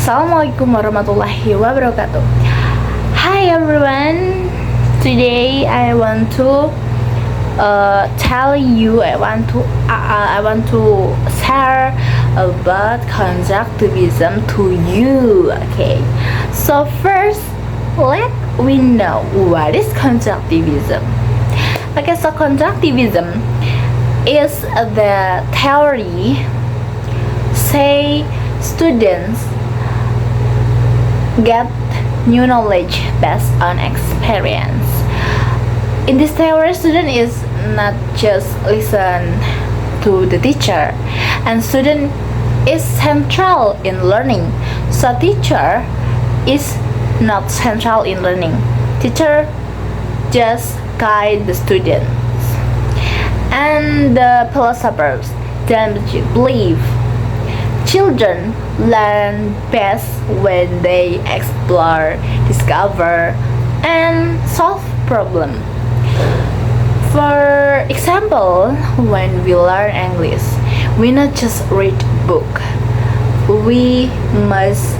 Assalamualaikum warahmatullahi wabarakatuh. Hi everyone. Today I want to tell you. I want to share about constructivism to you. Okay. So first, let we know what is constructivism. Okay. So constructivism is the theory say students get new knowledge based on experience. In this theory, student is not just listen to the teacher, and student is central in learning. So teacher is not central in learning. Teacher just guide the students. And the philosophers then believe children learn best when they explore, discover, and solve problems. For example, when we learn English, we not just read book. We must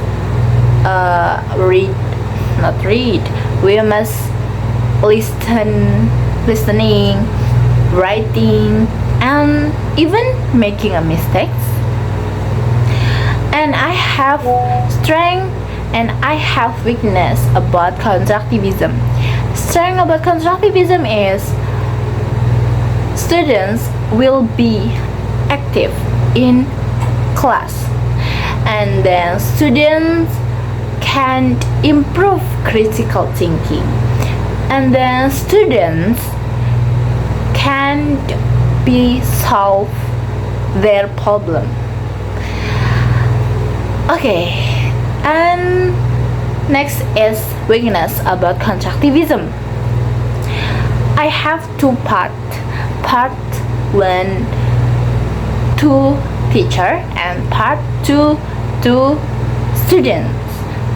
not read. We must listening, writing, and even making a mistakes. And I have strength and I have weakness about constructivism. Strength about constructivism is students will be active in class, and then students can improve critical thinking, and then students can be solve their problem. Okay, and next is weakness about constructivism. I have two part. Part 1 to teacher and part 2 to students.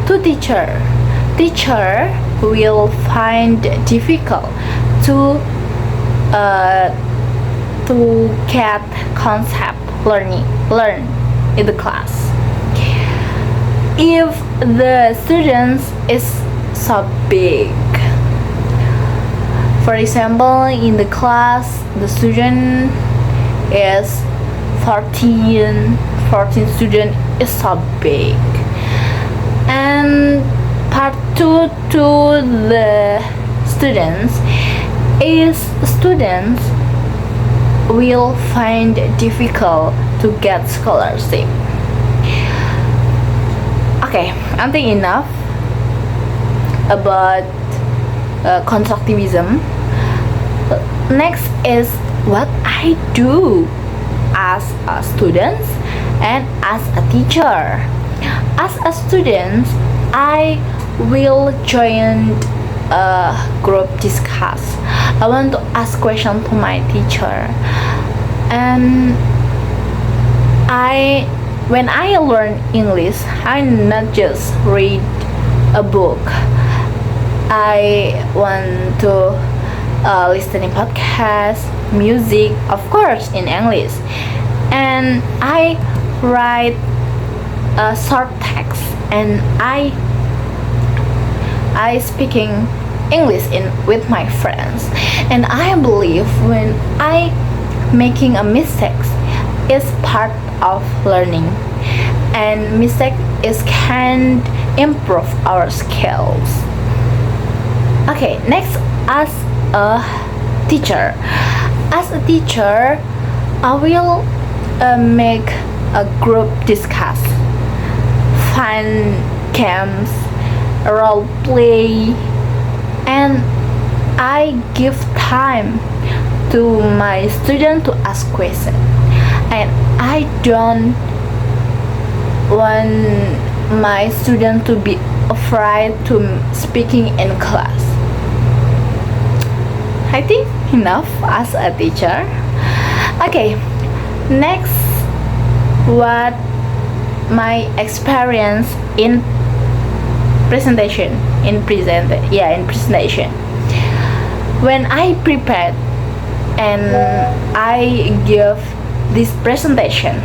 To teacher, teacher will find difficult to get concept learn in the class. If the students is so big, for example, in the class the student is 14 student is so big, and part 2 to the students is students will find difficult to get scholarship. Okay, I think enough about constructivism. Next is what I do as a student and as a teacher. As a student, I will join a group discuss. I want to ask question to my teacher, and when I learn English, I not just read a book. I want to listening podcast, music, of course in English, and I write a short text, and I speaking English with my friends, and I believe when I making a mistakes is part of learning, and mistake is can improve our skills. Okay, next, as a teacher. As a teacher, I will make a group discuss, fun games, role play, and I give time to my student to ask questions, and I don't want my student to be afraid to speaking in class. I think enough as a teacher. Okay, next, what my experience in presentation. When I prepared and I give this presentation,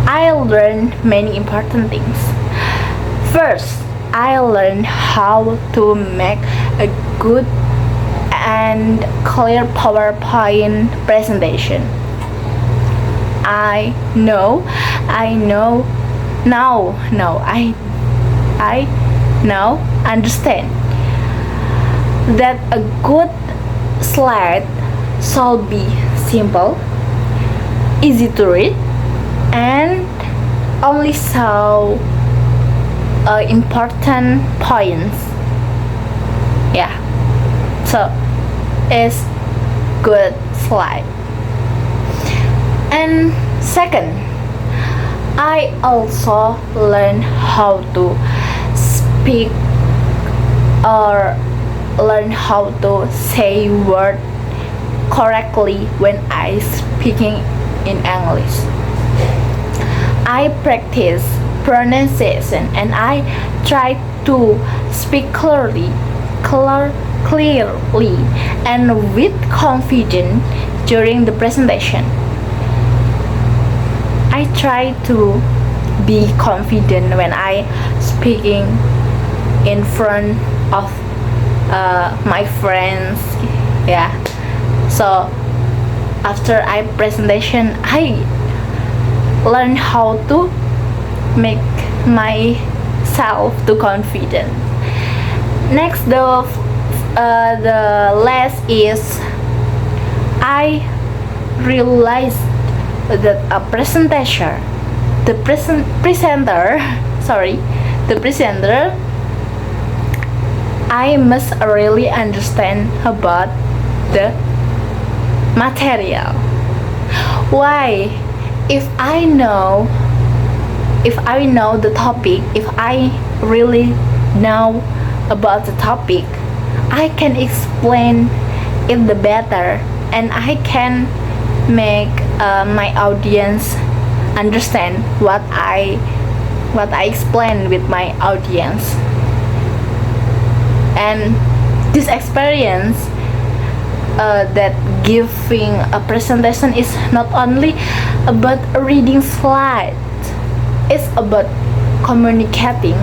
I learned many important things. First, I learned how to make a good and clear PowerPoint presentation. I know, now, I now understand that a good slide should be simple, easy to read, and only show important points. Yeah, so it's good slide. And second, I also learn how to speak or learn how to say word correctly when I speaking in English. I practice pronunciation and I try to speak clearly and with confidence during the presentation. I try to be confident when I speaking in front of my friends. Yeah, so after I presentation I learn how to make myself too confident. Next, the last is I realized that a the presenter I must really understand about the material. Why? If I know the topic, if I really know about the topic, I can explain it the better and I can make my audience understand what I explain with my audience. And this experience that giving a presentation is not only about reading slides, it's about communicating,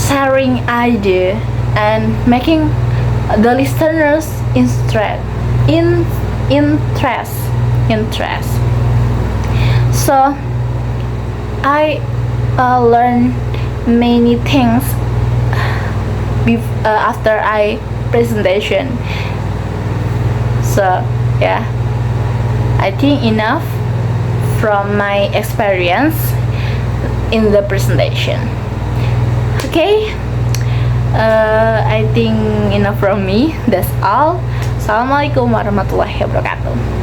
sharing idea, and making the listeners interest. So I learned many things after I presentation. So yeah, I think enough from my experience in the presentation. Okay, I think enough from me. That's all. Assalamualaikum warahmatullahi wabarakatuh.